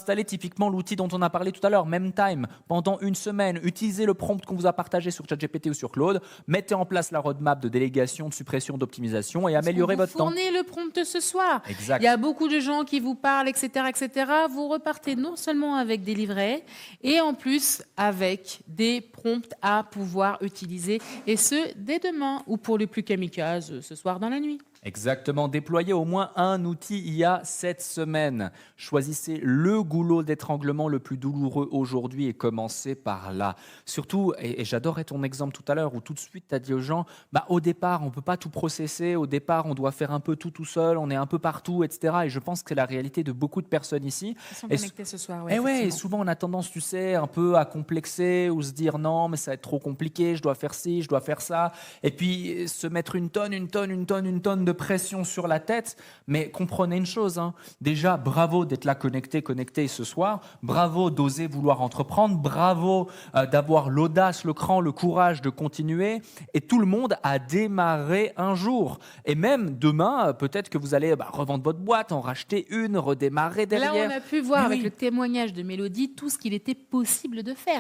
installer typiquement l'outil dont on a parlé tout à l'heure, MemTime, pendant une semaine. Utilisez le prompt qu'on vous a partagé sur ChatGPT ou sur Claude. Mettez en place la roadmap de délégation, de suppression, d'optimisation et améliorez votre temps. Vous fournez le prompt ce soir. Exact. Il y a beaucoup de gens qui vous parlent, etc., etc. Vous repartez non seulement avec des livrets, et en plus avec des prompts à pouvoir utiliser, et ce, dès demain, ou pour les plus kamikazes, ce soir dans la nuit. Exactement, déployez au moins un outil IA cette semaine. Choisissez le goulot d'étranglement le plus douloureux aujourd'hui et commencez par là. Surtout, et j'adorais ton exemple tout à l'heure où tout de suite tu as dit aux gens, au départ on ne peut pas tout processer, au départ on doit faire un peu tout seul, on est un peu partout, etc. Et je pense que c'est la réalité de beaucoup de personnes ici. Ils sont Et connectés ce soir, et souvent on a tendance, tu sais, un peu à complexer ou se dire non mais ça va être trop compliqué, je dois faire ci, je dois faire ça. Et puis se mettre une tonne de pression sur la tête, mais comprenez une chose, déjà bravo d'être là connecté ce soir, bravo d'oser vouloir entreprendre, bravo d'avoir l'audace, le cran, le courage de continuer, et tout le monde a démarré un jour, et même demain, peut-être que vous allez revendre votre boîte, en racheter une, redémarrer derrière. Là, on a pu voir Mais avec oui. le témoignage de Mélodie tout ce qu'il était possible de faire.